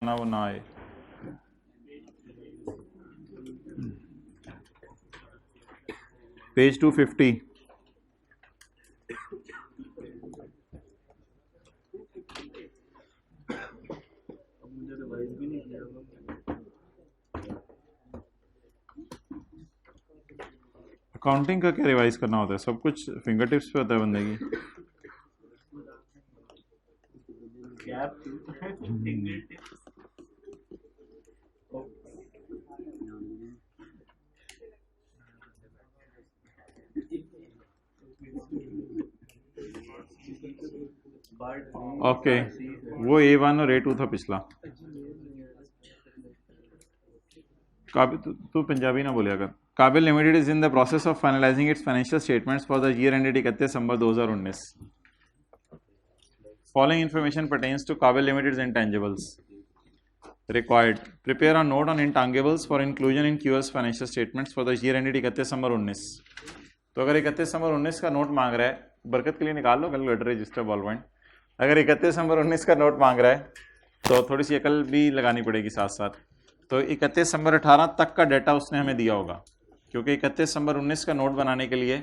वरना वो ना आए। पेज 250। अकाउंटिंग का क्या रिवाइज करना होता है? सब कुछ फिंगर टिप्स पे होता है बंदे की। ओके, वो A1 और A2 था पिछला। काबिल, तू पंजाबी ना बोलिया कर। Kabil limited is in the process of finalizing its financial statements for the year ended 31 December 2019। Following information pertains to Kabil Limited's intangibles. Required. Prepare a note on intangibles for inclusion in QS financial statements for the year ended 31 December 19। तो अगर 31 December 19 का note मांग रहा है, बरकत के लिए निकाल लो कैलकुलेटर रजिस्टर बॉल पॉइंट। अगर 31 दिसंबर 19 का नोट मांग रहा है तो थोड़ी सी अकल भी लगानी पड़ेगी साथ साथ। तो 31 दिसंबर 18 तक का डाटा उसने हमें दिया होगा, क्योंकि 31 दिसंबर 19 का नोट बनाने के लिए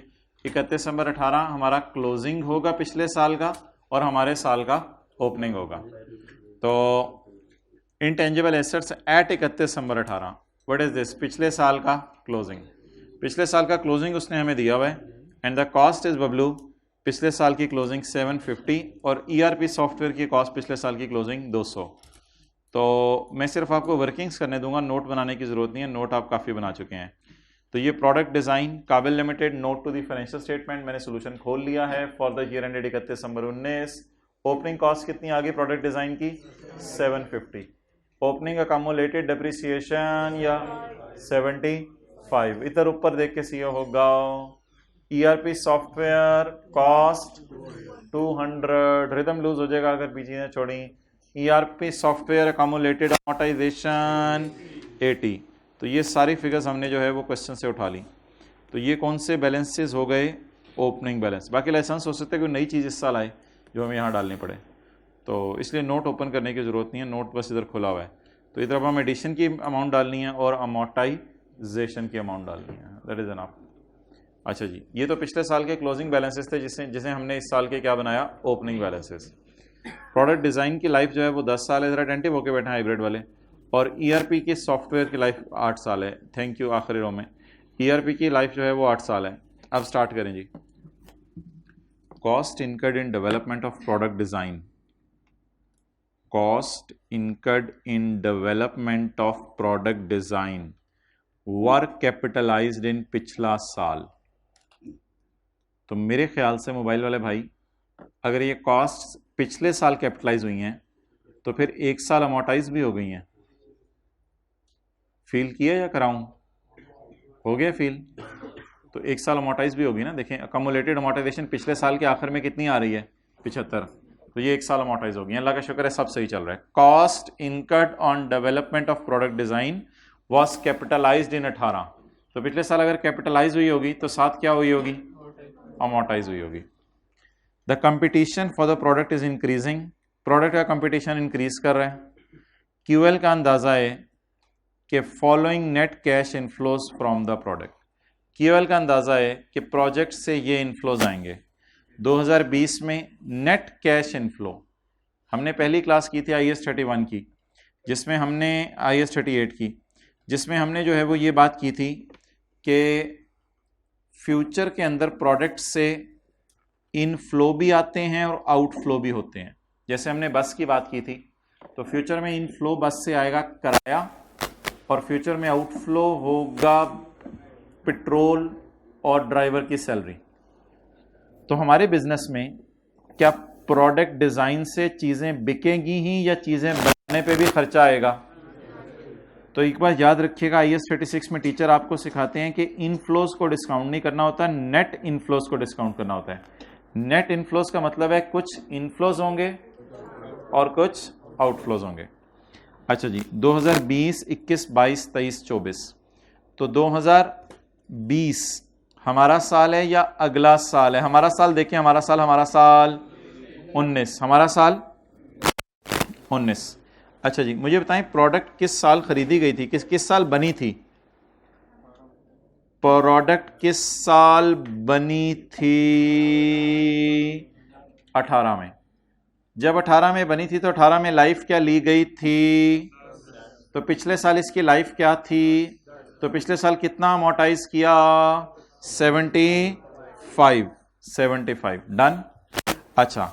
31 दिसंबर 18 हमारा क्लोजिंग होगा पिछले साल का और हमारे साल का ओपनिंग होगा। तो intangible assets at 31 December 18, what is this? पिछले साल का क्लोजिंग। पिछले साल का क्लोजिंग उसने हमें दिया हुआ है and the cost is Bablu. पिछले साल की क्लोजिंग 750 और ERP सॉफ्टवेयर की कॉस्ट पिछले साल की क्लोजिंग 200। तो मैं सिर्फ आपको वर्किंग्स करने दूंगा, नोट बनाने की ज़रूरत नहीं है, नोट आप काफ़ी बना चुके हैं। तो ये product design Kabil limited note to the financial statement, मैंने सोल्यूशन खोल लिया है for the year ended 31 December 19। Opening cost कितनी आ गई प्रोडक्ट डिज़ाइन की? 750। ओपनिंग अकामुलेटेड डिप्रिसिएशन या 75। इधर ऊपर देख के सीओ होगा। ERP software cost 200, rhythm loose हो जाएगा अगर बीच में छोड़ी। ERP software accumulated amortization 80। तो ये सारी फिगर्स हमने जो है वो क्वेश्चन से उठा ली। तो ये कौन से बैलेंसेस हो गए? Opening balance. बाकी लाइसेंस हो सकता है कोई नई चीज़ इस साल आए जो हमें यहाँ डालनी पड़े, तो इसलिए नोट ओपन करने की ज़रूरत नहीं है, नोट बस इधर खुला हुआ है। तो इधर अब हम एडिशन की अमाउंट डालनी है और अमोर्टाइजेशन की अमाउंट डालनी है, दैट इज़ एनफ। अच्छा जी, ये तो पिछले साल के क्लोजिंग बैलेंसेस थे जिसे हमने इस साल के क्या बनाया? Opening balances. प्रोडक्ट डिज़ाइन की लाइफ जो है वो 10 साल है, ज़रा अटेंटिव होकर बैठे हैं हाइब्रिड वाले। और ERP की सॉफ्टवेयर की लाइफ 8 साल है। थैंक यू आखिरी रो में। ERP की लाइफ जो है वो 8 साल है। अब स्टार्ट करें जी। Cost incurred in development of product design. Cost incurred in development of product design work capitalised in पिछला साल। तो मेरे ख्याल से मोबाइल वाले भाई, अगर ये कॉस्ट पिछले साल कैपिटलाइज हुई हैं तो फिर एक साल अमोर्टाइज भी हो गई हैं। फील किया या कराऊं? हो गया फील? तो एक साल अमोर्टाइज भी होगी ना। देखें अकमुलेटेड अमोर्टाइजेशन पिछले साल के आखिर में कितनी आ रही है? 75। तो ये एक साल अमोर्टाइज होगी। अल्लाह का शुक्र है सब सही चल रहा है। Cost incurred on development of product design was capitalised in 18। तो पिछले साल अगर कैपिटलाइज हुई होगी तो साथ क्या हुई होगी? अमोर्टाइज हुई होगी। The competition for the product is increasing. Product का कंपटीशन इंक्रीज कर रहा है। QL का अंदाजा है कि following net cash inflows from the product. QL का अंदाजा है कि प्रोजेक्ट से ये इनफ्लोज आएंगे। 2020 में नेट कैश इनफ्लो हमने पहली क्लास की थी IAS 31 की, जिसमें हमने IAS 38 की, जिसमें हमने जो है वो ये बात की थी कि फ्यूचर के अंदर प्रोडक्ट से इनफ्लो भी आते हैं और आउटफ्लो भी होते हैं। जैसे हमने बस की बात की थी, तो फ्यूचर में इनफ्लो बस से आएगा किराया और फ्यूचर में आउटफ्लो होगा पेट्रोल और ड्राइवर की सैलरी। तो हमारे बिजनेस में क्या प्रोडक्ट डिज़ाइन से चीज़ें बिकेंगी ही या चीज़ें बनाने पे भी खर्चा आएगा? तो एक बार याद रखिएगा, IAS 36 में टीचर आपको सिखाते हैं कि इनफ्लोज को डिस्काउंट नहीं करना होता, नेट इनफ्लोज को डिस्काउंट करना होता है। नेट इनफ्लोज का मतलब है कुछ इनफ्लोज होंगे और कुछ आउटफ्लोज होंगे। अच्छा जी, 2020, 21, 22, 23, 24। तो 2020 हमारा साल है या अगला साल है? हमारा साल देखिए, हमारा साल 19, हमारा साल 19। अच्छा जी, मुझे बताएं प्रोडक्ट किस साल खरीदी गई थी, किस साल बनी थी? प्रोडक्ट किस साल बनी थी? 18 में। जब 18 में बनी थी तो 18 में लाइफ क्या ली गई थी? तो पिछले साल इसकी लाइफ क्या थी? तो पिछले साल कितना अमोर्टाइज किया? 75 डन। अच्छा,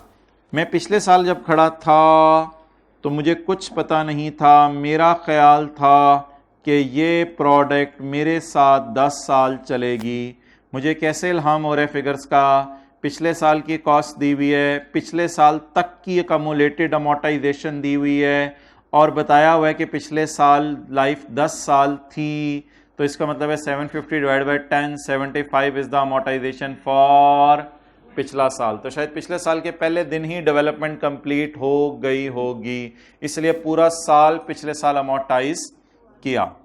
मैं पिछले साल जब खड़ा था तो मुझे कुछ पता नहीं था, मेरा ख्याल था कि ये प्रोडक्ट मेरे साथ 10 साल चलेगी। मुझे कैसे इल्हाम हो रहा है फिगर्स का? पिछले साल की कॉस्ट दी हुई है, पिछले साल तक की अकमुलेटेड अमोर्टाइजेशन दी हुई है और बताया हुआ है कि पिछले साल लाइफ 10 साल थी। तो इसका मतलब है 750 divide by 10, 75 is the amortisation for पिछला साल। तो शायद पिछले साल के पहले दिन ही डेवलपमेंट कंप्लीट हो गई होगी, इसलिए पूरा साल पिछले साल अमोर्टाइज किया।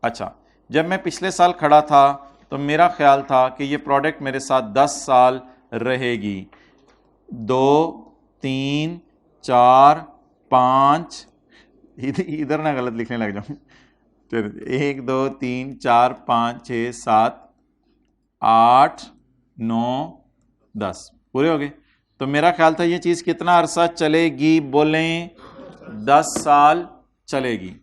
अच्छा, जब मैं पिछले साल खड़ा था तो मेरा ख्याल था कि ये प्रोडक्ट मेरे साथ 10 साल रहेगी। 2, 3, 4, 5, इधर ना गलत लिखने लग जाऊं। 1, 2, 3, 4, 5, 6, 7, 8, 9, 10 पूरे हो गए। तो मेरा ख्याल था ये चीज कितना अरसा चलेगी? बोलें 10 साल चलेगी।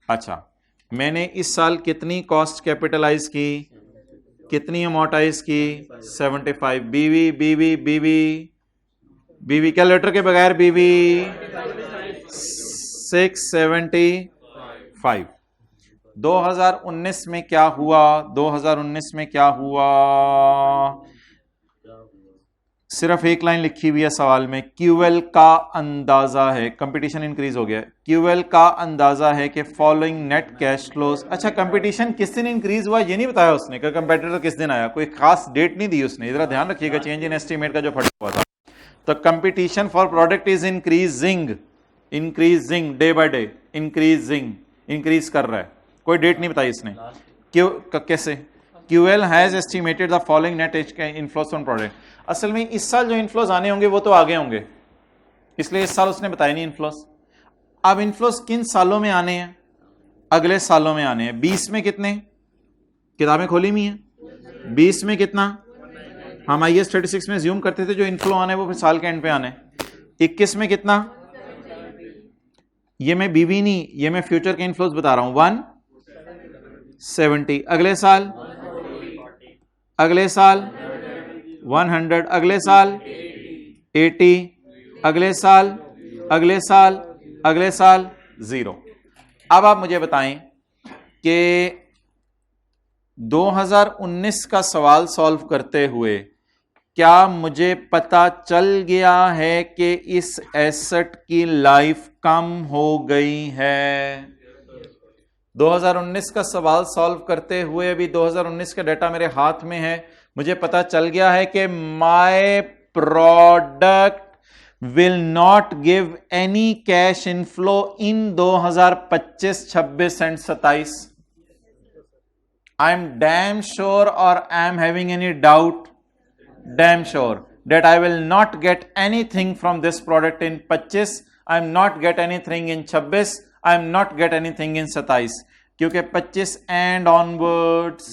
अच्छा, मैंने इस साल कितनी कॉस्ट कैपिटलाइज की, कितनी अमोर्टाइज की? 75। बीवी बीवी बीवी बीवी कैलकुलेटर के बगैर बीवी 675। 2019 में क्या हुआ? 2019 में क्या हुआ? सिर्फ एक लाइन लिखी हुई है सवाल में, क्यूएल का अंदाजा है, कंपटीशन इंक्रीज हो गया। क्यूएल का अंदाजा है कि फॉलोइंग नेट कैश फ्लोज। अच्छा, कंपटीशन किस दिन इंक्रीज हुआ ये नहीं बताया उसने कि कंपेटिटर किस दिन आया, कोई खास डेट नहीं दी उसने। इधर ध्यान रखिएगा, चेंज इन एस्टीमेट का जो फटा हुआ था। तो competition for product is increasing, increasing day by day, increasing, increase कर रहा है। कोई डेट नहीं बताई इसने। क्यों, कैसे? QL has estimated the following net inflows from product. असल में इस साल जो इनफ्लोज आने होंगे वो तो आगे होंगे, इसलिए इस साल उसने बताया नहीं इनफ्लोज। अब इनफ्लोज किन सालों में आने हैं? अगले सालों में आने हैं। 20 में कितने? किताबें खोली हुई हैं। 20 में कितना? हम IAS 36 में ज्यूम करते थे जो इनफ्लो आने वो फिर साल के एंड पे आने। 21 में कितना? ये मैं बीवी नहीं, ये मैं फ्यूचर के इनफ्लोज बता रहा हूं। 170। अगले साल 100। अगले साल 80। अगले साल 0। अब आप मुझे बताएं कि 2019 का सवाल सॉल्व करते हुए क्या मुझे पता चल गया है कि इस एसेट की लाइफ कम हो गई है? 2019 का सवाल सॉल्व करते हुए अभी 2019 का डेटा मेरे हाथ में है, मुझे पता चल गया है कि my product will not give any cash inflow in 2025, 26 and 27। I am damn sure और I am having any doubt? Damn sure that I will not get anything from this product in 25, I am not get anything in 26, I am not get anything in 27, क्योंकि 25 and onwards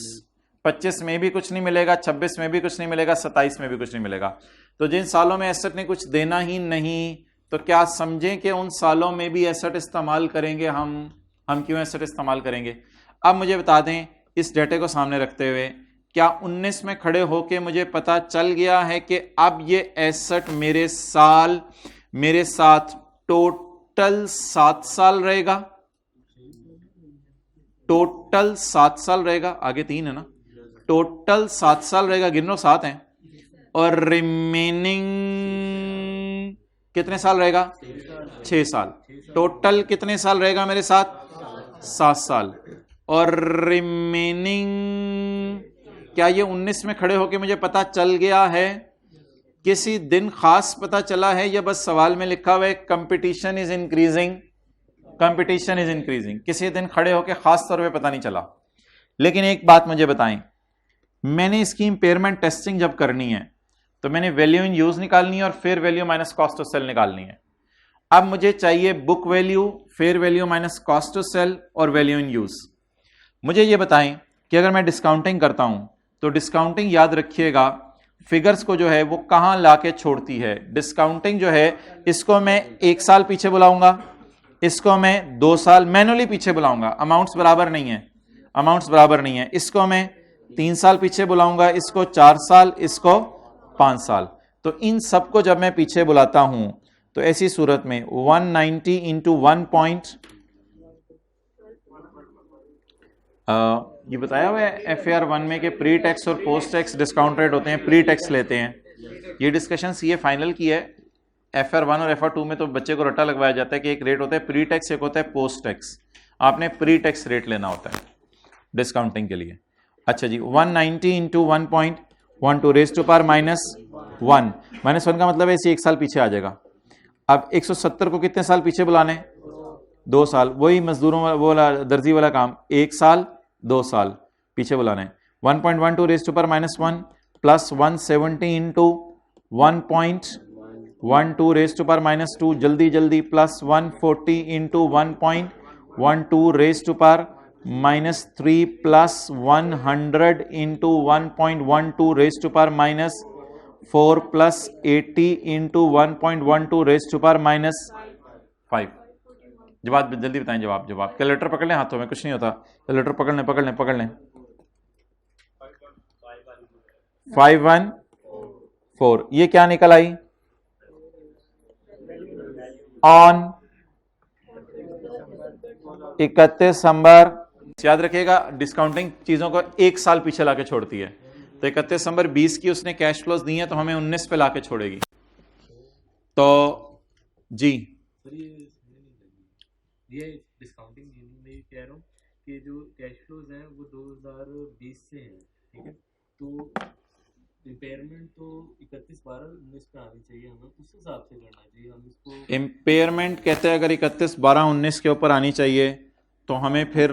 25 में भी कुछ नहीं मिलेगा, 26 में भी कुछ नहीं मिलेगा, 27 में भी कुछ नहीं मिलेगा। तो जिन सालों में एसेट ने कुछ देना ही नहीं, तो क्या समझें कि उन सालों में भी एसेट इस्तेमाल करेंगे हम क्यों एसेट इस्तेमाल करेंगे? अब मुझे बता दें इस डेटे को सामने रखते हुए, क्या 19 में खड़े होके मुझे पता चल गया है कि अब ये एसेट मेरे साथ टोटल 7 साल रहेगा? टोटल 7 साल रहेगा, आगे 3 है ना, टोटल 7 साल रहेगा, गिनो 7 हैं, और रिमेनिंग कितने साल रहेगा? 6 साल। टोटल कितने साल रहेगा मेरे साथ? 7 साल। और रिमेनिंग क्या ये 19 में खड़े होके मुझे पता चल गया है? किसी दिन खास पता चला है या बस सवाल में लिखा हुआ है competition is increasing, competition is increasing? किसी दिन खड़े होके खास तौर पे पता नहीं चला। लेकिन एक बात मुझे बताएं, मैंने इसकी इंपेयरमेंट टेस्टिंग जब करनी है तो मैंने वैल्यू इन यूज निकालनी है और फिर value minus cost of sale निकालनी है। अब मुझे चाहिए book value, fair value minus cost to sale और वैल्यू इन यूज। मुझे ये बताएं कि अगर मैं डिस्काउंटिंग करता हूं तो डिस्काउंटिंग याद रखिएगा फिगर्स को जो है वो कहां लाके छोड़ती है। डिस्काउंटिंग जो है इसको मैं 1 साल पीछे बुलाऊंगा, इसको मैं 2 साल मैनुअली पीछे बुलाऊंगा, अमाउंट्स बराबर नहीं है। इसको मैं 3 साल पीछे बुलाऊंगा, इसको 4 साल, इसको 5 साल। तो इन सबको जब मैं पीछे बुलाता हूं तो ऐसी सूरत में 190 इंटू 1 पॉइंट ये बताया हुआ है FAR 1 में कि प्री टैक्स और पोस्ट टैक्स डिस्काउंट रेट होते हैं, प्री टैक्स लेते हैं। ये डिस्कशन CA फाइनल की है। FAR 1 और FAR 2 में तो बच्चे को रट्टा लगवाया जाता है कि एक रेट होता है प्री टैक्स, एक होता है पोस्ट टैक्स। आपने प्री टैक्स रेट लेना होता है डिस्काउंटिंग के लिए। अच्छा जी, 190 इंटू 1.12 रेज़ टू पावर -1। -1 का मतलब है इसे 1 साल पीछे आ जाएगा। अब 170 को कितने साल पीछे बुलाने? 2 साल। वही मजदूरों वाला दर्जी वाला काम, 1 साल 2 साल पीछे बुलाना है। 1.12 raise to power -1 plus 170 into 1.12 raise to power -2 जल्दी जल्दी plus 140 into 1.12 raise to power -3 plus 100 into 1.12 raise to power -4 plus 80 into 1.12 raise to power -5। जवाब जल्दी बताएं। जवाब कैलकुलेटर पकड़ लें हाथों में, कुछ नहीं होता। कैलकुलेटर पकड़ लें। 514। ये क्या निकल आई? ऑन 31 दिसंबर। याद रखिएगा डिस्काउंटिंग चीजों को 1 साल पीछे लाके छोड़ती है। तो 31 दिसंबर 20 की उसने कैश फ्लोज दी है तो हमें 19 पे लाके छोड़ेगी। तो जी ये डिस्काउंटिंग में कह रहा हूँ कि जो कैश फ्लोज हैं वो 2020 से हैं, ठीक है। तो इम्पेयरमेंट तो 31/12/19 पे आनी चाहिए, हमें उस हिसाब से करना चाहिए। हम इसको इम्पेयरमेंट कहते हैं अगर 31/12/19 के ऊपर आनी चाहिए तो हमें फिर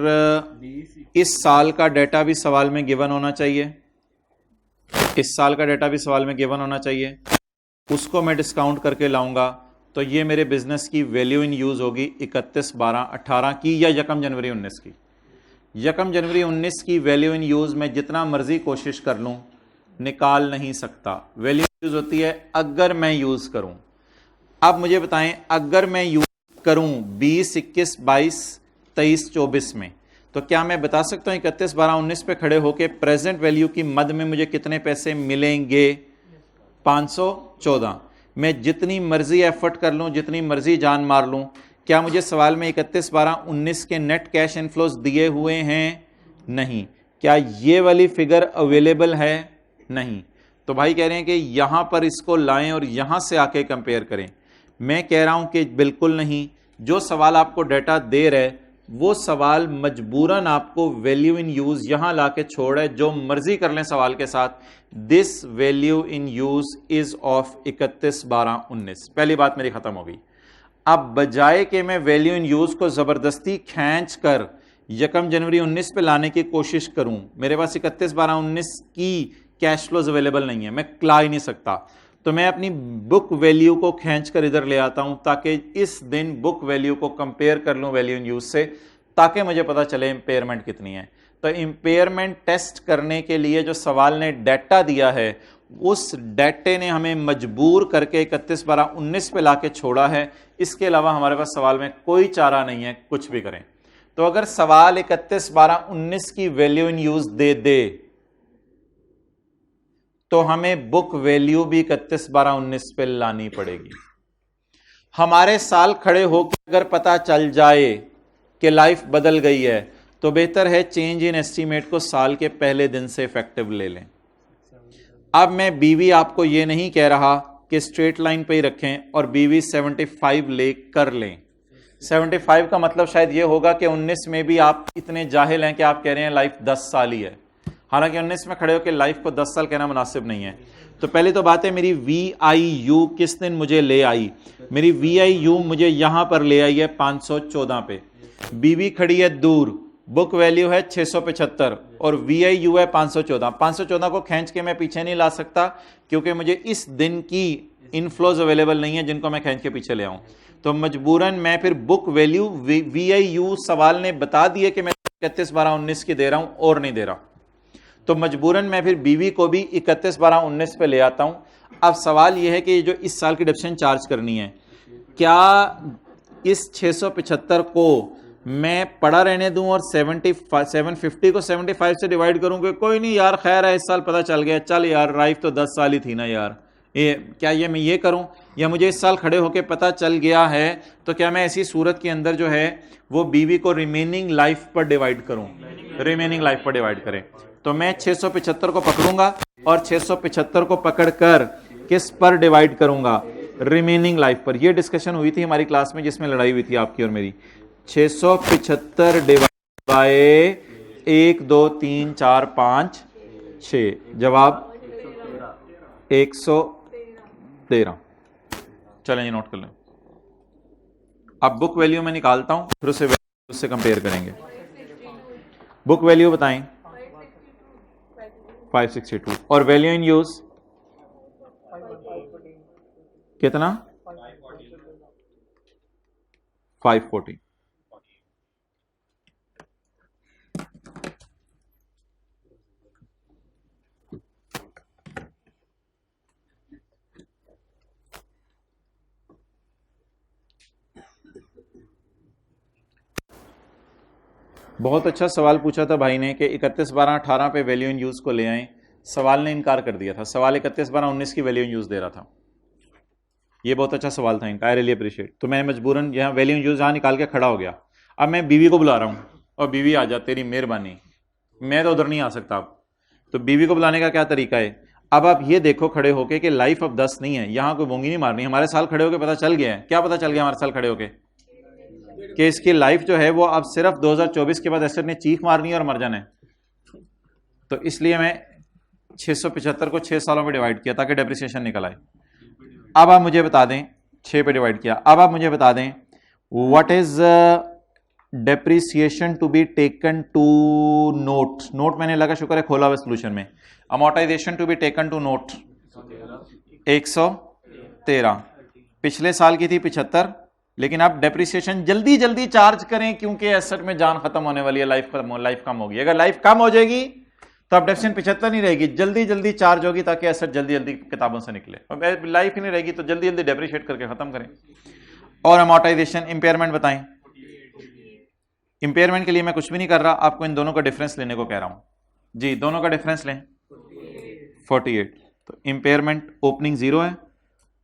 इस साल का डेटा भी सवाल में गिवन होना चाहिए। उसको मैं डिस्काउंट करके लाऊंगा तो ये मेरे बिजनेस की वैल्यू इन यूज होगी 31/12/18 की या 1 जनवरी 19 की। 1 जनवरी 19 की वैल्यू इन यूज में जितना मर्जी कोशिश कर लूं निकाल नहीं सकता। वैल्यू यूज होती है अगर मैं यूज करूं। अब मुझे बताएं अगर मैं यूज करूं 20, 21, 22, 23, 24 में तो क्या मैं बता सकता हूं 31/12/19 पे खड़े होके प्रेजेंट वैल्यू की मद में मुझे कितने पैसे मिलेंगे? 514। मैं जितनी मर्जी एफर्ट कर लूं, जितनी मर्जी जान मार लूं, क्या मुझे सवाल में 31/12/19 के नेट कैश इनफ्लोज दिए हुए हैं? नहीं। क्या ये वाली फिगर अवेलेबल है? नहीं। तो भाई कह रहे हैं कि यहां पर इसको लाएं और यहां से आके कंपेयर करें। मैं कह रहा हूं कि बिल्कुल नहीं। जो सवाल आपको डेटा दे रहा है वो सवाल मजबूरन आपको वैल्यू इन यूज यहां लाके छोड़ है। जो मर्जी कर लें सवाल के साथ, this value in use is of 31/12/19। पहली बात मेरी खत्म हो गई। अब बजाय कि मैं वैल्यू इन यूज को जबरदस्ती खींच कर 1 जनवरी 19 पे लाने की कोशिश करूं, मेरे पास 31/12/19 की कैश फ्लोज अवेलेबल नहीं है, मैं ला ही नहीं सकता। तो मैं अपनी बुक वैल्यू को खींच कर इधर ले आता हूं ताकि इस दिन बुक वैल्यू को कंपेयर कर लूं वैल्यू इन यूज से, ताकि मुझे पता चले इंपेयरमेंट कितनी है। तो इंपेयरमेंट टेस्ट करने के लिए जो सवाल ने डाटा दिया है उस डाटे ने हमें मजबूर करके 31/12/19 पे लाके छोड़ा है। इसके अलावा हमारे पास सवाल में कोई चारा नहीं है, कुछ भी करें। तो अगर सवाल 31/12/19 की वैल्यू इन यूज दे तो हमें बुक वैल्यू भी 31/12/19 पे लानी पड़ेगी। हमारे साल खड़े होकर अगर पता चल जाए कि लाइफ बदल गई है तो बेहतर है चेंज इन एस्टीमेट को साल के पहले दिन से इफेक्टिव ले लें। अब मैं बीवी आपको यह नहीं कह रहा कि स्ट्रेट लाइन पे ही रखें और बीवी 75 ले कर लें। 75 का मतलब शायद यह होगा कि 19 में भी आप इतने जाहिल हैं कि आप कह रहे हैं लाइफ 10 साल ही है। हालांकि 19 में खड़े होकर लाइफ को 10 साल कहना मुनासिब नहीं है। तो पहले तो बात है मेरी VIU किस दिन मुझे ले आई। मेरी VIU मुझे यहां पर ले आई है 514 पे। बीवी खड़ी है दूर, बुक वैल्यू है 675 और VIU है 514। 514 को खींच के मैं पीछे नहीं ला सकता क्योंकि मुझे इस दिन की इनफ्लोज अवेलेबल नहीं है जिनको मैं खींच के पीछे ले आऊं। तो मजबूरन मैं फिर बुक वैल्यू VIU सवाल ने बता दिया कि मैं 31/12/19 की दे रहा हूं और नहीं दे रहा, तो मजबूरन मैं फिर BV को भी 31/12/19 पे ले आता हूं। अब सवाल यह है कि जो इस साल की डिप्रेशन चार्ज करनी है, क्या इस 675 को मैं पड़ा रहने दूं और 750 को 75 से डिवाइड करूं कि कोई नहीं यार खैर है इस साल पता चल गया, चल यार राइफ तो 10 साल ही थी ना यार, ये क्या ये मैं ये करूं, या मुझे इस साल खड़े होके पता चल गया है तो क्या मैं ऐसी सूरत के अंदर जो है वो BV को रिमेनिंग लाइफ पर डिवाइड करूं, रिमेनिंग लाइफ पर डिवाइड करें। तो मैं 675 को पकड़ूंगा और 675 को पकड़कर किस पर डिवाइड करूंगा, रिमेनिंग लाइफ पर। यह डिस्कशन हुई थी हमारी क्लास में जिसमें लड़ाई हुई थी आपकी और मेरी। 675 डिवाइड बाय 1 2 3 4 5 6, जवाब 113। चलें ये नोट कर लें। अब बुक वैल्यू में निकालता हूं, फिर उससे कंपेयर करेंगे। बुक वैल्यू बताएं 562 और वैल्यू इन यूज कितना 540। बहुत अच्छा सवाल पूछा था भाई ने कि 31/12/18 पे वैल्यू इन यूज को ले आए, सवाल ने इनकार कर दिया था। सवाल 31/12/19 की वैल्यू इन यूज दे रहा था। ये बहुत अच्छा सवाल था इनका, आई रियली अप्रिशिएट। तो मैं मजबूरन यहाँ वैल्यू इन यूज यहाँ निकाल के खड़ा हो गया। अब मैं BV को बुला रहा हूँ और BV आ जा, तेरी मेहरबानी, मैं तो उधर नहीं आ सकता अब। तो BV को बुलाने का क्या तरीका है, अब आप ये देखो खड़े होके कि लाइफ अब 10 नहीं है, यहाँ कोई बोंगी नहीं मारनी। हमारे साल खड़े होके पता चल गया है, क्या पता चल गया हमारे साल खड़े होके कि इसकी लाइफ जो है वो अब सिर्फ 2024 के बाद एसेट ने चीख मारनी है और मर जाना है। तो इसलिए मैं 675 को 6 सालों में डिवाइड किया ताकि डेप्रिसिएशन निकल आए। अब आप मुझे बता दें, 6 पे डिवाइड किया, अब आप मुझे बता दें what is depreciation to be taken to note. Note मैंने लगा शुक्र है खोला हुआ सोल्यूशन में। Amortization to be taken to note 113, पिछले साल की थी 75, लेकिन अब डेप्रिसिएशन जल्दी जल्दी चार्ज करें क्योंकि एसेट में जान खत्म होने वाली है, लाइफ कम होगी। अगर लाइफ कम हो जाएगी तो अब डेप्रिसिएशन 75 नहीं रहेगी, जल्दी जल्दी चार्ज होगी ताकि एसेट जल्दी जल्दी किताबों से निकले। और लाइफ ही नहीं रहेगी तो जल्दी जल्दी डेप्रिशिएट करके खत्म करें। और अमोर्टाइजेशन, इंपेयरमेंट बताएं। इंपेयरमेंट के लिए मैं कुछ भी नहीं कर रहा, आपको इन दोनों का डिफरेंस लेने को कह रहा हूं जी। दोनों का डिफरेंस लें 48। तो इंपेयरमेंट ओपनिंग 0 है,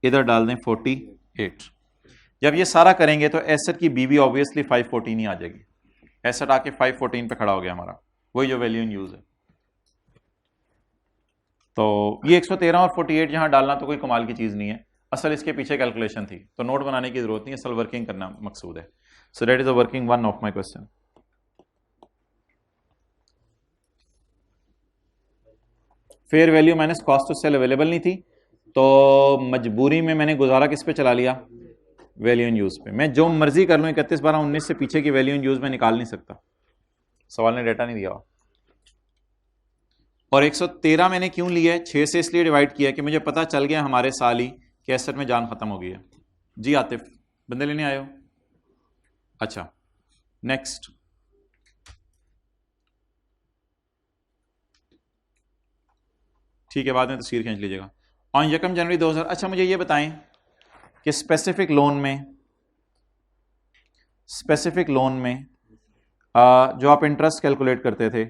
इधर डाल दें 48। जब ये सारा करेंगे तो एसेट की BV ऑब्वियसली 514 ही आ जाएगी। एसेट आके 514 पे खड़ा हो गया हमारा, वही जो वैल्यू इन यूज है। तो ये 113 और 48 यहां डालना तो कोई कमाल की चीज नहीं है, असल इसके पीछे कैलकुलेशन थी, तो नोट बनाने की जरूरत नहीं है, असल वर्किंग करना मकसूद है। So that is a working one of my question. Fair value minus cost to sale available नहीं थी, तो मजबूरी में मैंने गुजारा किस पे चला लिया, वैल्यू इन यूज पे। मैं जो मर्जी कर लूं 31/12/19 से पीछे की वैल्यू इन यूज में निकाल नहीं सकता, सवाल ने डेटा नहीं दिया। और 113 मैंने क्यों लिया है, 6 से इसलिए डिवाइड किया कि मुझे पता चल गया हमारे साल ही कि एसेट में जान खत्म हो गई है। जी आतिफ, बंदे लेने आए हो? अच्छा नेक्स्ट। ठीक है, बाद में तस्वीर खींच लीजिएगा। ऑन 1 जनवरी 2000। अच्छा मुझे ये बताएं कि स्पेसिफिक लोन में जो आप इंटरेस्ट कैलकुलेट करते थे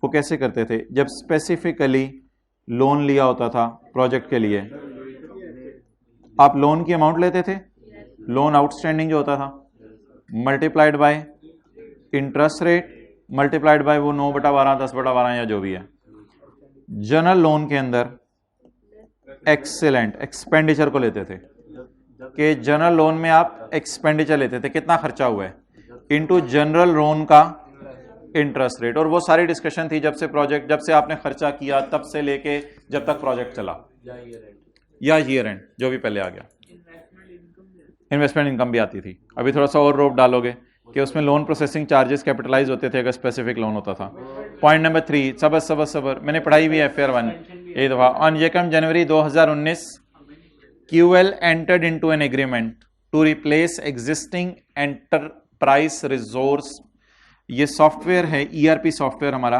वो कैसे करते थे? जब स्पेसिफिकली लोन लिया होता था प्रोजेक्ट के लिए, आप लोन की अमाउंट लेते थे, लोन आउटस्टैंडिंग जो होता था multiplied by interest rate multiplied bye वो 9/12 10/12 या जो भी है। जनरल लोन के अंदर एक्सीलेंट एक्सपेंडिचर को लेते थे कि जनरल लोन में आप एक्सपेंडिचर लेते थे, कितना खर्चा हुआ है इनटू जनरल लोन का इंटरेस्ट रेट। और वो सारी डिस्कशन थी जब से आपने खर्चा किया तब से लेके जब तक प्रोजेक्ट चला या ईयर एंड जो भी पहले आ गया। इन्वेस्टमेंट इनकम भी आती थी। अभी थोड़ा सा और रोप डालोगे कि उसमें लोन प्रोसेसिंग चार्जेस कैपिटलाइज होते थे अगर स्पेसिफिक लोन होता था। पॉइंट नंबर 3, सबर मैंने पढ़ाई भी है FAR 1 एक दफा। On 1 January 2019 QL entered into an agreement to replace existing enterprise resource, ये सॉफ्टवेयर है ईआरपी सॉफ्टवेयर हमारा।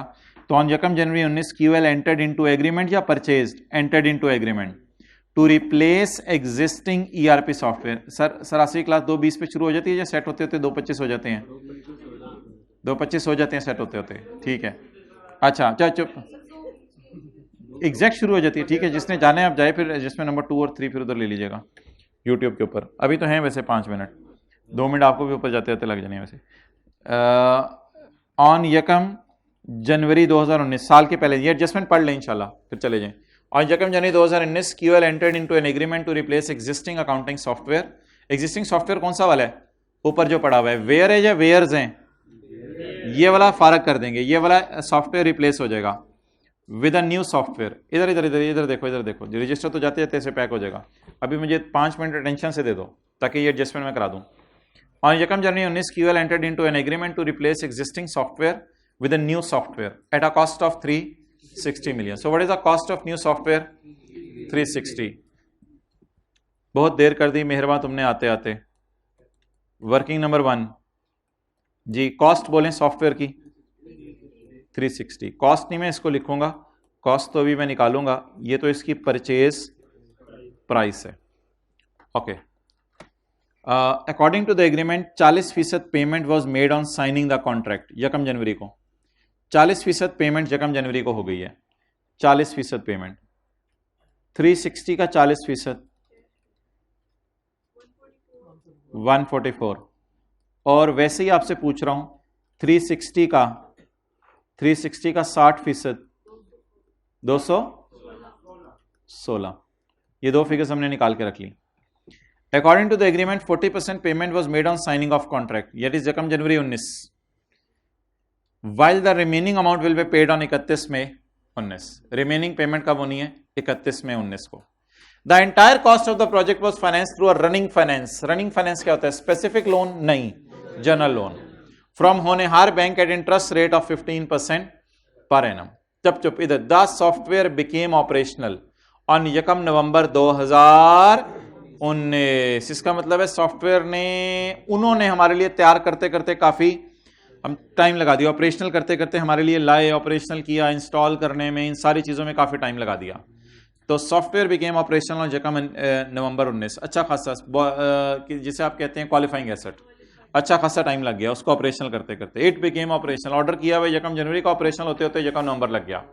तो ऑन यकम January 19 QL entered into agreement या परचेज्ड, entered into agreement to replace existing ERP software. Sir 80 class 2:20 पे शुरू हो जाती है या सेट होते होते 2:25 हो जाते हैं? 2:25 हो जाते हैं सेट होते होते, ठीक है। अच्छा चुप, एग्जैक्ट शुरू हो जाती है, ठीक है। जिसने जाना है आप जाए, फिर जिसमें नंबर 2 और 3 फिर उधर ले लीजिएगा यूट्यूब के ऊपर। अभी तो हैं वैसे 5 मिनट, 2 मिनट आपको भी ऊपर जाते जाते लग जाने वैसे। ऑन यकम जनवरी 2019, साल के पहले, ये एडजस्टमेंट पढ़ लें इंशाल्लाह, फिर चले जाएं। ऑन यकम January 2019 QL entered into an agreement to replace existing accounting software. Existing software कौन सा वाला है? ऊपर जो पड़ा हुआ है, वेयर है या वेयर्स हैं? ये वाला फारक कर देंगे, ये वाला सॉफ्टवेयर रिप्लेस हो जाएगा विद अ न्यू सॉफ्टवेयर। इधर इधर इधर इधर देखो, इधर देखो, रजिस्टर तो जाते जाते ऐसे पैक हो जाएगा। अभी मुझे 5 मिनट अटेंशन से दे दो ताकि ये एडजस्टमेंट मैं करा दूं। ऑन यकम January 19 QL entered into an agreement to replace existing software with a new software at a cost of 360 million. So what is the cost of new software? 360. बहुत देर कर दी मेहरबान तुमने आते आते। वर्किंग नंबर 1 जी, कॉस्ट बोलें software की 360। Cost नहीं मैं इसको लिखूंगा, कॉस्ट तो अभी मैं निकालूंगा, ये तो इसकी परचेज प्राइस है। Okay, according to the agreement 40% payment was made on signing the contract. यकम जनवरी को 40% पेमेंट यकम जनवरी को हो गई है। 40% पेमेंट, 360 का 40% 144। और वैसे ही आपसे पूछ रहा हूं 360 का 60% 216। ये दो फिगर्स हमने निकाल के रख ली। According to the agreement 40% payment was made on signing of contract, that is यकम January 19, while the remaining amount will be paid on 31 May 19। Remaining payment कब होनी है? 31 मई 19 को। The entire cost of the project was financed through a running finance। running finance क्या होता है? Specific loan नहीं, general loan, from Honehar bank at interest rate of 15% per annum. चुप इधर, the software became operational on यकम November 2019। इसका मतलब है सॉफ्टवेयर ने, उन्होंने हमारे लिए तैयार करते करते काफी हम टाइम लगा दिया, ऑपरेशनल करते करते हमारे लिए लाए, ऑपरेशनल किया, इंस्टॉल करने में, इन सारी चीजों में काफी टाइम लगा दिया। तो सॉफ्टवेयर बिकेम ऑपरेशनल ऑन यकम नवंबर 19। अच्छा खासा, जिसे आप कहते हैं क्वालिफाइंग एसेट, अच्छा खासा टाइम लग गया उसको ऑपरेशनल करते करते। इट बिकेम ऑपरेशनल, ऑर्डर किया हुआ यकम जनवरी का, ऑपरेशनल होते होते यकम नवंबर लग गया।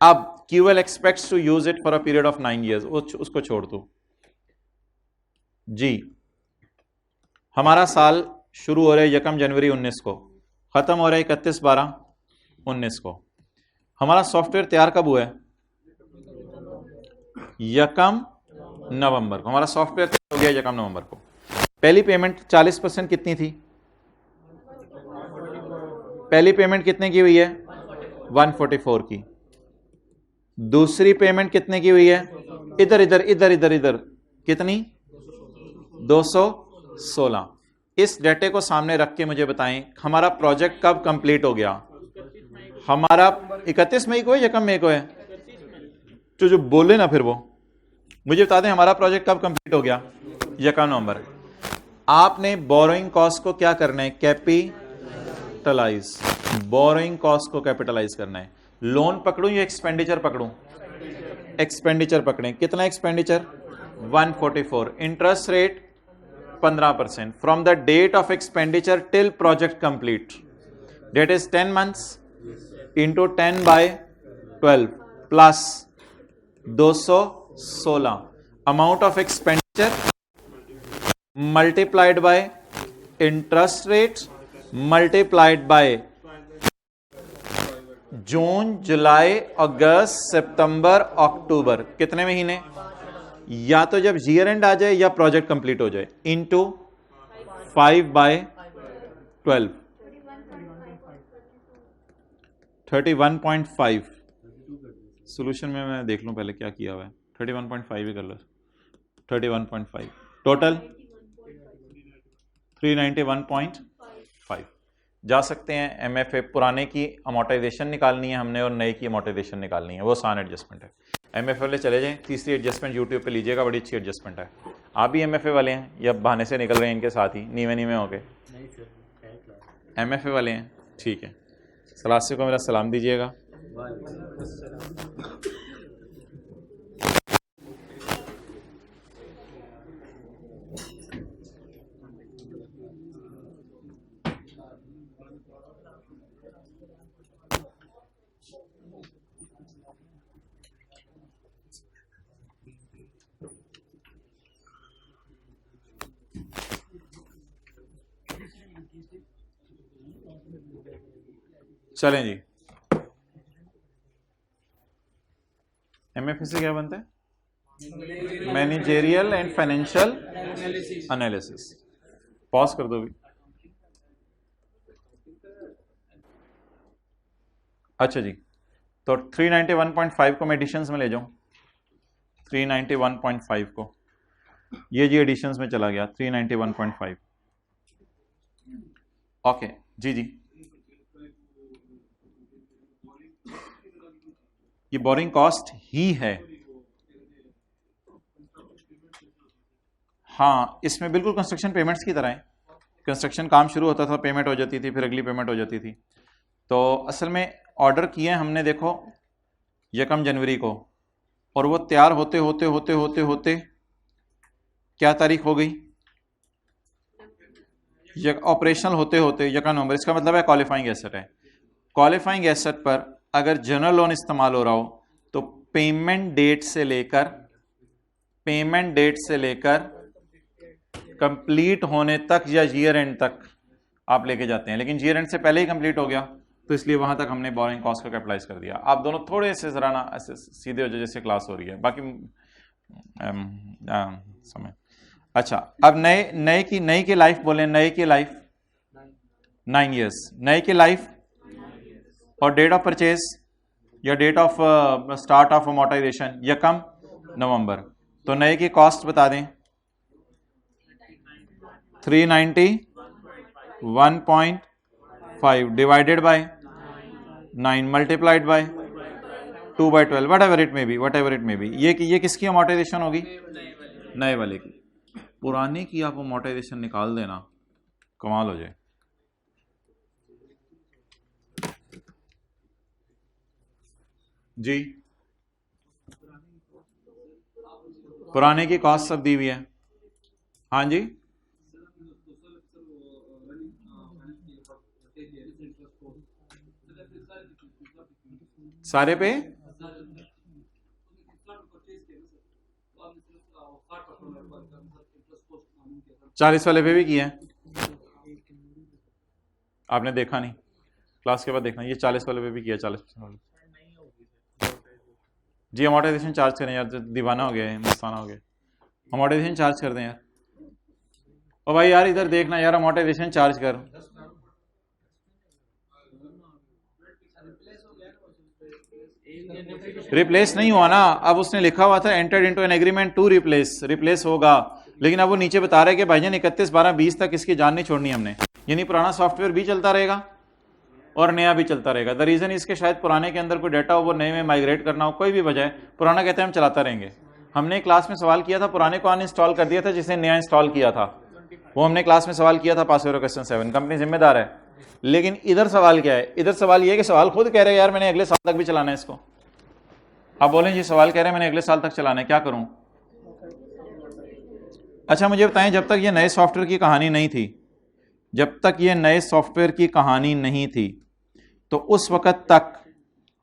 अब QL expects to use it for a period of 9 years, उसको छोड़ दो जी। हमारा साल शुरू हो रहा है यकम जनवरी 19 को, खत्म हो रहा है 31/12/19 को। हमारा सॉफ्टवेयर तैयार कब हुआ है? यकम नवंबर को हमारा सॉफ्टवेयर तैयार हो गया, यकम नवंबर को। पहली पेमेंट 40% कितनी थी? पहली पेमेंट कितने की हुई है? 144 की। दूसरी पेमेंट कितने की हुई है? इधर इधर इधर इधर इधर कितनी? 216। इस डेटे को सामने रख के मुझे बताएं हमारा प्रोजेक्ट कब कंप्लीट हो गया? हमारा 31 मई को है, यकम मई को है? तो जो बोले ना फिर वो मुझे बता दें हमारा प्रोजेक्ट कब कंप्लीट हो गया? यकम नवंबर। आपने बोरोइंग कॉस्ट को क्या करना है? कैपिटलाइज। बोरोइंग कॉस्ट को कैपिटलाइज करना है। लोन पकड़ूं या एक्सपेंडिचर पकड़ूं? एक्सपेंडिचर पकड़ें। कितना expenditure? 144। Interest rate 15%। From the date of expenditure till project complete, date is 10 months into 10/12 plus 216। Amount of expenditure multiplied by interest rate multiplied by जून, जुलाई, अगस्त, सितंबर, अक्टूबर, कितने महीने? या तो जब ईयर एंड आ जाए या प्रोजेक्ट कंप्लीट हो जाए, इंटू 5/12 31.5। सोल्यूशन में मैं देख लूं पहले क्या किया हुआ है। 31.5 ही कर लो। 31.5 टोटल 391.5। जा सकते हैं MFA। पुराने की अमोर्टाइजेशन निकालनी है हमने और नए की अमोर्टाइजेशन निकालनी है, वो आसान एडजस्टमेंट है। MFA वाले चले जाएं, तीसरी एडजस्टमेंट यूट्यूब पे लीजिएगा, बड़ी अच्छी एडजस्टमेंट है। आप भी MFA वाले हैं या बहाने से निकल रहे हैं इनके साथ ही नीवे नीवे होके? नहीं सर, है क्लास। MFA वाले हैं, ठीक है। सलासी को मेरा सलाम दीजिएगा। चलें जी, MFA से क्या बनता है? Managerial and financial analysis. Pause कर दो भी। अच्छा जी, तो 391.5 को मैं एडिशंस में ले जाऊं। 391.5 को, ये जी एडिशंस में चला गया 391.5। ओके जी जी, ये बोरिंग कॉस्ट ही है। हाँ, इसमें बिल्कुल कंस्ट्रक्शन पेमेंट्स की तरह है। कंस्ट्रक्शन काम शुरू होता था, पेमेंट हो जाती थी, फिर अगली पेमेंट हो जाती थी। तो असल में ऑर्डर किए हमने, देखो 1 जनवरी को, और वो तैयार होते होते होते होते होते क्या तारीख हो गई? ऑपरेशनल होते होते 1 नवंबर। इसका मतलब है क्वालिफाइंग एसेट है। क्वालिफाइंग एसेट पर अगर जनरल लोन इस्तेमाल हो रहा हो तो पेमेंट डेट से लेकर कंप्लीट होने तक या ईयर एंड तक आप लेके जाते हैं, लेकिन ईयर एंड से पहले ही कंप्लीट हो गया तो इसलिए वहां तक हमने बोरिंग कॉस्ट को कैपिटलाइज कर दिया। आप दोनों थोड़े से जरा ना ऐसे सीधे हो जाए जैसे क्लास हो रही है, बाकी समय। अच्छा, अब नए की लाइफ बोले, नए की लाइफ 9 ईयर्स, नए की लाइफ और डेट ऑफ परचेज या date of start of amortization 1 November. तो नए की कॉस्ट बता दें। 391.5 divided by 9 multiplied by 2/12, whatever it may be. ये किसकी अमोर्टाइजेशन होगी? नए वाले की। पुराने की आप अमोर्टाइजेशन निकाल देना, कमाल हो जाए। जी, पुराने की कॉस्ट सब दी हुई है। हाँ जी, सारे पे 40 वाले पे भी किया है, आपने देखा नहीं, क्लास के बाद देखना। ये 40 वाले पे भी किया, 40% वाले। जी, अमोर्टाइजेशन चार्ज करें यार, दीवाना हो गया है, मस्ताना हो गया। अमोर्टाइजेशन चार्ज कर दें यार। ओ भाई यार इधर देखना यार, अमोर्टाइजेशन चार्ज कर। रिप्लेस नहीं हुआ ना, अब उसने लिखा हुआ था entered into an agreement to replace होगा, लेकिन अब वो नीचे बता रहा है कि भाईजान 31/12/20 तक इसकी जान नहीं छोड़नी हमने। यानी पुराना सॉफ्टवेयर भी चलता रहेगा और नया भी चलता रहेगा। द रीजन इसके शायद पुराने के अंदर कोई डाटा हो वो नए में माइग्रेट करना हो, कोई भी वजह है, पुराना कहते हैं हम चलाता रहेंगे। हमने क्लास में सवाल किया था, पुराने को अनइंस्टॉल कर दिया था जिसने नया इंस्टॉल किया था, वो हमने क्लास में सवाल किया था, पास हो क्वेश्चन 7। कंपनी जिम्मेदार है। लेकिन इधर सवाल क्या है? इधर सवाल ये है कि सवाल खुद कह रहे हैं यार मैंने अगले साल तक भी चलाना है इसको। आप बोलें जी सवाल कह रहे हैं मैंने अगले साल तक चलाना है, क्या करूं? अच्छा मुझे बताएं, जब तक ये नए सॉफ्टवेयर की कहानी नहीं थी, जब तक ये नए सॉफ्टवेयर की कहानी नहीं थी, तो उस वक्त तक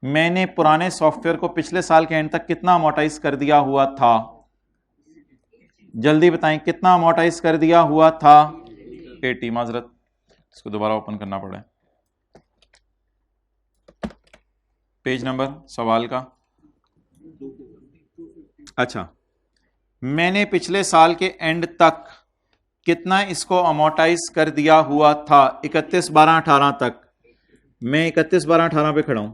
मैंने पुराने सॉफ्टवेयर को पिछले साल के एंड तक कितना अमोर्टाइज कर दिया हुआ था? जल्दी बताएं, कितना अमोर्टाइज कर दिया हुआ था? 80। माजरत, इसको दोबारा ओपन करना पड़ा, पेज नंबर सवाल का। अच्छा, मैंने पिछले साल के एंड तक कितना इसको अमोर्टाइज कर दिया हुआ था? 31/12/18 तक। मैं 31/12/18 पे खड़ा हूं।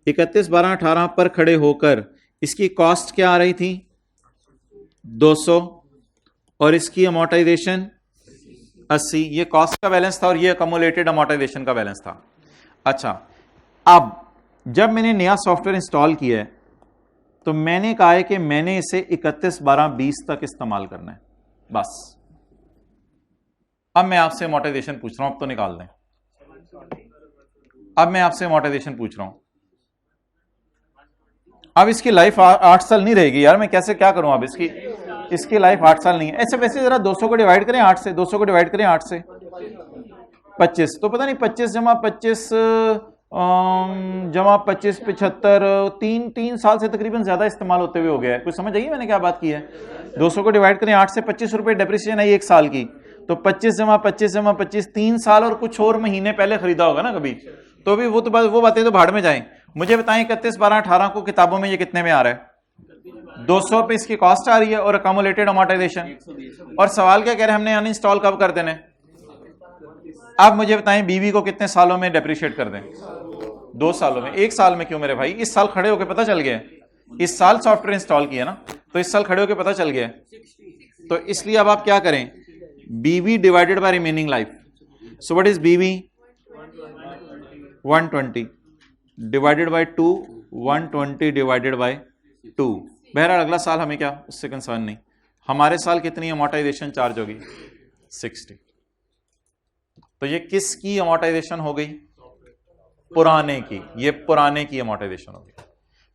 31/12/18 पर खड़े होकर इसकी कॉस्ट क्या आ रही थी? 200, और इसकी अमोर्टाइजेशन 80। ये कॉस्ट का बैलेंस था और ये अकोमोलेटेड अमोर्टाइजेशन का बैलेंस था। अच्छा, अब जब मैंने नया सॉफ्टवेयर इंस्टॉल किया है तो मैंने कहा है कि मैंने इसे 31/12/20 तक इस्तेमाल करना है बस। अब मैं आपसे अमोर्टाइजेशन पूछ रहा हूं, अब तो निकाल दें। अब मैं आपसे अमोर्टाइजेशन पूछ रहा हूं, अब इसकी लाइफ 8 साल नहीं रहेगी यार, मैं कैसे क्या करूं? अब इसकी लाइफ 8 साल नहीं है। ऐसे वैसे जरा 200 को डिवाइड करें 8 से, 200 को डिवाइड करें 8 से, 25 तो पता नहीं 25 जमा 25 जमा 25 75 3 साल से तकरीबन ज्यादा इस्तेमाल होते हुए हो गया है। कुछ समझ आइए मैंने क्या बात की है? 200 को डिवाइड करें 8 से, 25 रुपए डेप्रिसिएशन आई 1 साल की, तो 25 जमा 25 जमा 25 3 साल और कुछ और महीने पहले खरीदा होगा ना कभी, तो भी वो बातें तो भाड़ में जाएं। मुझे बताएं 31/12/18 को किताबों में ये कितने में आ रहा है? 200 पे इसकी कॉस्ट आ रही है और अकोमोलेटेड अमोर्टाइजेशन। और सवाल क्या कह रहे हैं, हमने अनइंस्टॉल कब कर देने? अब मुझे बताएं बीवी को कितने सालों में डेप्रिशिएट कर दें? 2 सालों में। 1 साल में क्यों मेरे भाई? इस साल खड़े होकर पता चल गया, इस साल सॉफ्टवेयर इंस्टॉल किया ना, तो इस साल खड़े होकर पता चल गया। तो इसलिए अब आप क्या करें, बीवी divided by remaining life. So what is बीवी? 120 डिवाइडेड बाय 2, 120 डिवाइडेड बाय 2। बहरहाल अगला साल हमें क्या, उससे कंसर्न नहीं। हमारे साल कितनी अमोर्टाइजेशन चार्ज होगी? 60। तो ये किसकी अमोर्टाइजेशन हो गई? पुराने की। ये पुराने की अमोर्टाइजेशन हो गई।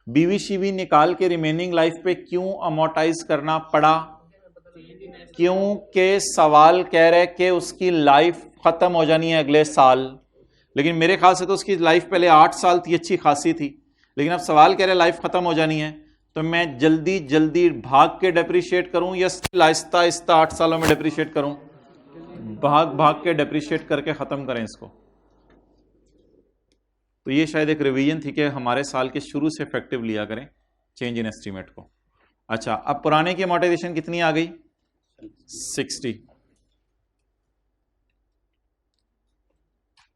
बीवी शीवी निकाल के रिमेनिंग लाइफ पे क्यों अमोर्टाइज करना पड़ा? क्योंकि सवाल कह रहे कि उसकी लाइफ खत्म हो जानी है अगले साल, लेकिन मेरे ख्याल से तो उसकी लाइफ पहले 8 साल थी, अच्छी खासी थी, लेकिन अब सवाल कह रहे लाइफ खत्म हो जानी है, तो मैं जल्दी जल्दी भाग के डेप्रिशिएट करूं या आहिस्ता आहिस्ता 8 सालों में डेप्रिशिएट करूं? भाग भाग के डेप्रिशिएट करके खत्म करें इसको। तो ये शायद एक रिवीजन थी कि हमारे साल के शुरू से इफेक्टिव लिया करें चेंज इन एस्टीमेट को। अच्छा, अब पुराने की अमोर्टाइजेशन कितनी आ गई? 60।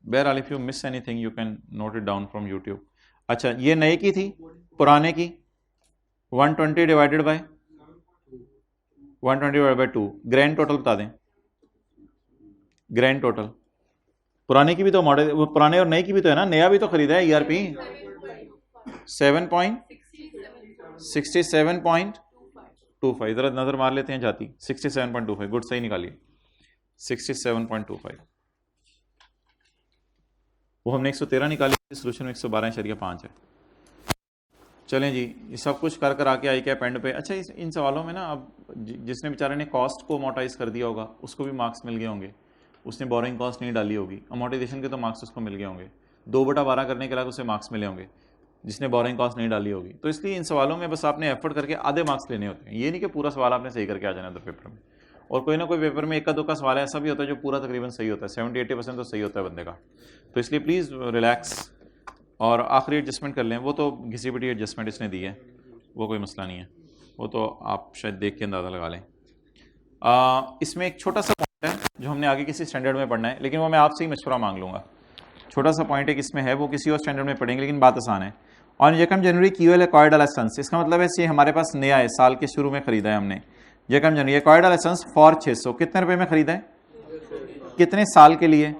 बहरहाल if you miss anything you can note it down from YouTube. अच्छा, ये नए की थी, पुराने की 120 डिवाइडेड बाय 2। ग्रैंड टोटल बता दें, ग्रैंड टोटल। पुराने की भी तो मॉडल, पुराने और नए की भी तो है ना, नया भी तो खरीदा है ईआरपी। 67.25। इधर नजर मार लेते हैं जाती। 67.25 गुड, सही निकालिए। 67.25 वो हमने 113 निकाली, सोल्यूशन में 112.5 है। चलें जी, ये सब कुछ कर आके आई क्या पेंड पे। अच्छा, इन सवालों में ना अब जिसने बेचारे ने कॉस्ट को अमोर्टाइज कर दिया होगा उसको भी मार्क्स मिल गए होंगे, उसने बोरिंग कॉस्ट नहीं डाली होगी, अमोर्टाइजेशन के तो मार्क्स उसको मिल गए होंगे, 2/12 करने के बाद उसे मार्क्स मिले होंगे जिसने बोरिंग कॉस्ट नहीं डाली होगी। तो इसलिए इन सवालों में बस आपने एफर्ट करके आधे मार्क्स लेने होते हैं, ये नहीं कि पूरा सवाल आपने सही करके आ जाना उधर पेपर में। और कोई ना कोई पेपर में एक दो का सवाल ऐसा भी होता है जो पूरा तकरीबन सही होता है, 70-80% तो सही होता है बंदे का। तो इसलिए प्लीज़ रिलैक्स और आखिरी एडजस्टमेंट कर लें। वो तो घिसी पिटी एडजस्टमेंट इसने दी है, वो कोई मसला नहीं है, वो तो आप शायद देख के अंदाज़ा लगा लें। इसमें एक छोटा सा पॉइंट है जो हमने आगे किसी स्टैंडर्ड में पढ़ना है, लेकिन वो मैं आपसे ही मशवरा मांग लूँगा। छोटा सा पॉइंट एक इसमें है, वो किसी और स्टैंडर्ड में पढ़ेंगे, लेकिन बात आसान है। On 1 January QL acquired license, इसका मतलब है ये हमारे पास नया है, साल के शुरू में खरीदा है हमने। 1 जनवरी एक्वायर्ड लाइसेंस फॉर 600, कितने रुपए में खरीदा है? कितने साल के लिए?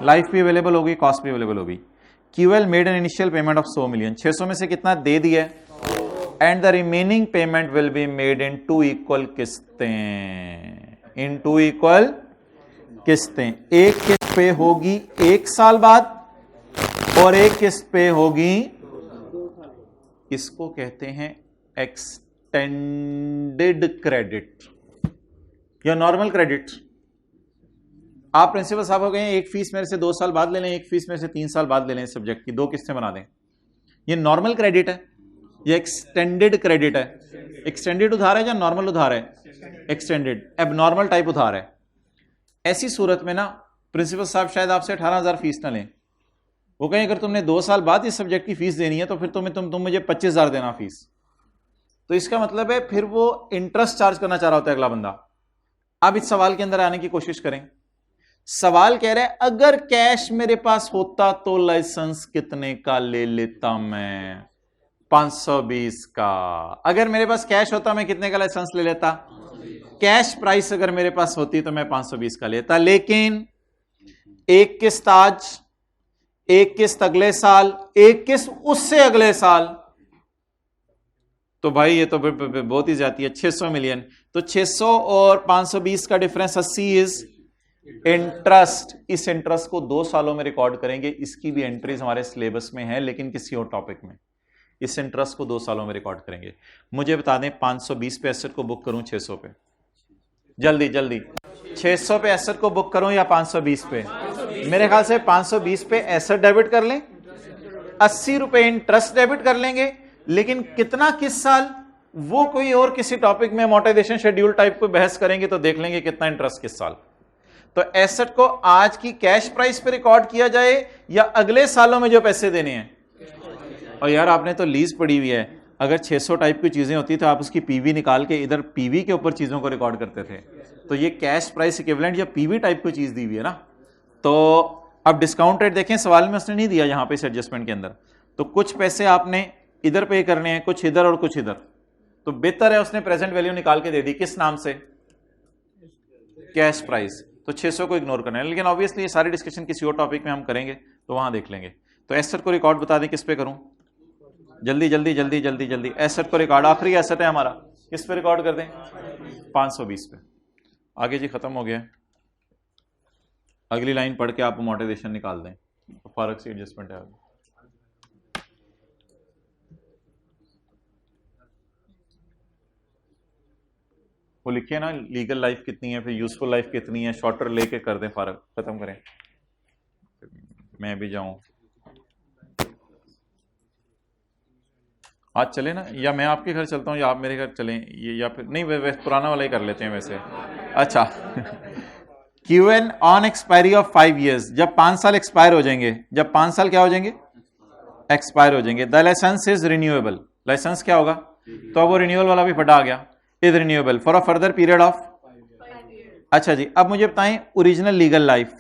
लाइफ भी अवेलेबल होगी, कॉस्ट भी अवेलेबल होगी। QL made an initial payment of 100 million, 600 में से कितना दे दिया है, and the remaining payment will be made in 2 equal किस्तें, इन 2 इक्वल किस्तें। एक किस्त पे होगी 1 साल बाद और एक किस्त पे होगी, इसको कहते हैं एक्सटेंडेड क्रेडिट या नॉर्मल क्रेडिट। आप प्रिंसिपल साहब हो गए, एक फीस मेरे से 2 साल बाद ले लें, एक फीस मेरे से 3 साल बाद ले लें, सब्जेक्ट की 2 किस्तें बना दें। ये नॉर्मल क्रेडिट है, ये एक्सटेंडेड क्रेडिट है। एक्सटेंडेड उधार है या नॉर्मल उधार है? एक्सटेंडेड, एबनॉर्मल टाइप उधार है। ऐसी सूरत में ना प्रिंसिपल साहब शायद आपसे 18,000 फीस ना लें, वो कहें अगर तुमने 2 साल बाद इस सब्जेक्ट की फीस देनी है तो फिर तुम मुझे 25,000 देना फीस। तो इसका मतलब है फिर वो इंटरेस्ट चार्ज करना चाह रहा होता है अगला बंदा। अब इस सवाल के अंदर आने की कोशिश करें। सवाल कह रहे हैं अगर कैश मेरे पास होता तो लाइसेंस कितने का ले लेता मैं? 520 का। अगर मेरे पास कैश होता मैं कितने का लाइसेंस ले लेता? कैश प्राइस अगर मेरे पास होती तो मैं 520 का लेता, लेकिन एक किस्त आज, एक किस्त अगले साल, एक किस्त उससे अगले साल, तो भाई ये तो बहुत ही जाती है, 600 मिलियन। तो 600 और 520 का डिफरेंस 80 इज इंटरेस्ट। इस इंटरेस्ट को 2 सालों में रिकॉर्ड करेंगे, इसकी भी एंट्रीज हमारे सिलेबस में है लेकिन किसी और टॉपिक में। इस इंटरेस्ट को 2 सालों में रिकॉर्ड करेंगे। मुझे बता दें 520 पे एसेट को बुक करूं 600 पे, जल्दी जल्दी 600 पे एसेट को बुक करूं या 520 पे? मेरे ख्याल से 520 पे एसेट डेबिट कर लें, 80 रुपए इंटरेस्ट डेबिट कर लेंगे, लेकिन कितना किस साल वो कोई और किसी टॉपिक में अमोर्टाइजेशन शेड्यूल टाइप को बहस करेंगे तो देख लेंगे कितना इंटरेस्ट किस साल। तो एसेट को आज की कैश प्राइस पे रिकॉर्ड किया जाए या अगले सालों में जो पैसे देने हैं। और यार आपने तो लीज पड़ी हुई है, अगर 600 टाइप की चीजें होती तो आप उसकी पीवी निकाल के इधर पीवी के ऊपर चीजों को रिकॉर्ड करते थे। तो ये कैश प्राइस इक्विवेलेंट या पीवी टाइप की चीज दी हुई है ना। तो अब डिस्काउंट रेट देखें, सवाल में उसने नहीं दिया यहां पे इस एडजस्टमेंट के अंदर। तो कुछ पैसे आपने इधर पे करने हैं, कुछ इधर और कुछ इधर। तो बेहतर है उसने प्रेजेंट वैल्यू निकाल के दे दी, किस नाम से? Cash price. तो 600 को इग्नोर करना है, लेकिन ऑब्वियसली ये सारी डिस्कशन किसी और टॉपिक में हम करेंगे तो वहां देख लेंगे। तो एसेट को रिकॉर्ड बता दें, किस पे करूं? जल्दी जल्दी जल्दी जल्दी जल्दी। एसेट को रिकॉर्ड, आखिरी एसेट है हमारा, किस पे रिकॉर्ड कर दें? 520 पे। आगे जी खत्म हो गया। अगली लाइन पढ़ के आप अमोर्टाइजेशन निकाल दें, तो फारक सी एडजस्टमेंट है। वो लिखिए ना, लीगल लाइफ कितनी है, फिर यूजफुल लाइफ कितनी है, शॉर्टर लेके कर दें, फारक खत्म करें, मैं भी जाऊं। आज चले ना, या मैं आपके घर चलता हूं या आप मेरे घर चलें, ये या फिर नहीं, वैसे पुराना वाला ही कर लेते हैं वैसे। अच्छा QN on expiry of 5 years, जब 5 साल एक्सपायर हो जाएंगे, जब 5 साल क्या हो जाएंगे? एक्सपायर हो जाएंगे। The license is renewable. License क्या होगा? तो अब वो रिन्यूअल वाला भी फटा आ गया, is renewable for a further period of. अच्छा जी, अब मुझे बताएं ओरिजिनल लीगल लाइफ।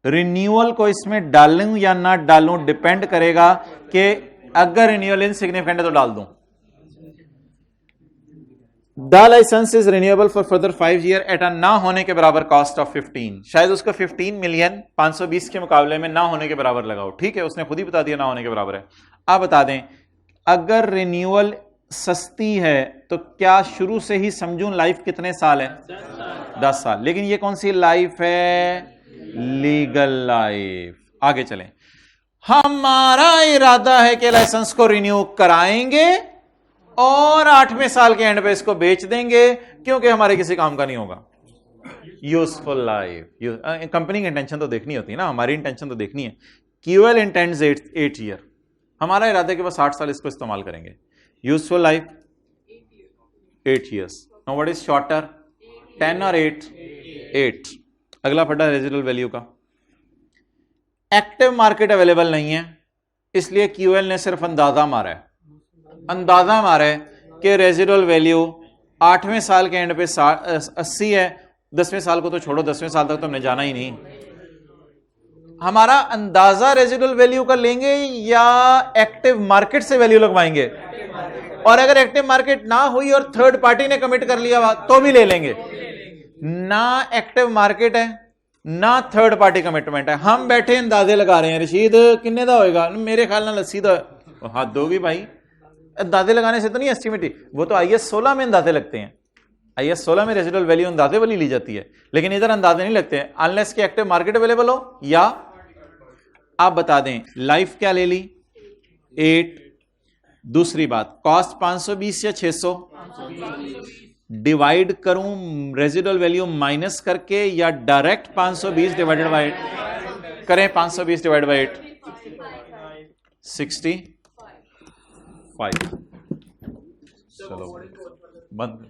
रिन्यूअल को इसमें डालूं या ना डालूं डिपेंड करेगा कि अगर रिन्यूअल इनसिग्निफिकेंट है तो डाल दूं। The license is renewable for further 5 years at a ना होने के बराबर कॉस्ट ऑफ 15। शायद उसको 15 मिलियन 520 के मुकाबले में ना होने के बराबर लगाओ, ठीक है, उसने खुद ही बता दिया ना होने के बराबर है। आप बता दें अगर रिन्यूअल सस्ती है तो क्या शुरू से ही समझूं लाइफ कितने साल है? 10 साल। लेकिन ये कौन सी लाइफ है? Legal life. आगे चलें। हमारा इरादा है कि लाइसेंस को रिन्यू कराएंगे और 8वें साल के एंड पे इसको बेच देंगे, क्योंकि हमारे किसी काम का नहीं होगा। Useful life. कंपनी की इंटेंशन तो देखनी होती है ना, हमारी इंटेंशन तो देखनी है। क्यूएल इंटेंड्स 8 years, हमारा इरादा है कि बस 8 साल इसको इस्तेमाल करेंगे। Useful life 8 years। Know what is shorter? 10 और 8। अगला फटा रेजिडुअल वैल्यू का। एक्टिव मार्केट अवेलेबल नहीं है, इसलिए क्यूएल ने सिर्फ अंदाजा मारा है, कि रेजिडुअल वैल्यू 8वें साल के एंड पे 80 है। 10वें साल को तो छोड़ो, 10वें साल तक तो हमने जाना ही नहीं। हमारा अंदाजा रेजिडुअल वैल्यू का लेंगे या एक्टिव मार्केट से वैल्यू लगवाएंगे? और अगर एक्टिव मार्केट ना हुई और थर्ड पार्टी ने कमिट कर लिया तो भी ले लेंगे। ना एक्टिव मार्केट है ना थर्ड पार्टी कमिटमेंट है, हम बैठे अंदाजे लगा रहे हैं। रशीद किन्ने दा होएगा? मेरे ख्याल ना लस्सी दा। हाथ दोगी भाई, अंदाजे लगाने से तो नहीं एस्टिमेट, वो तो IAS 16 में अंदाजे लगते हैं। IAS 16 में रेजिडुअल वैल्यू अंदाजे वाली ली जाती है, लेकिन इधर अंदाजे नहीं लगते हैं अनलेस कि एक्टिव मार्केट अवेलेबल हो या आप बता दें लाइफ क्या ले ली 8। दूसरी बात कॉस्ट 520 या 600 डिवाइड करूं रेजिडुअल वैल्यू माइनस करके या डायरेक्ट 520 डिवाइडेड बाय करें? 520 डिवाइड बाय 8 65। चलो बंद।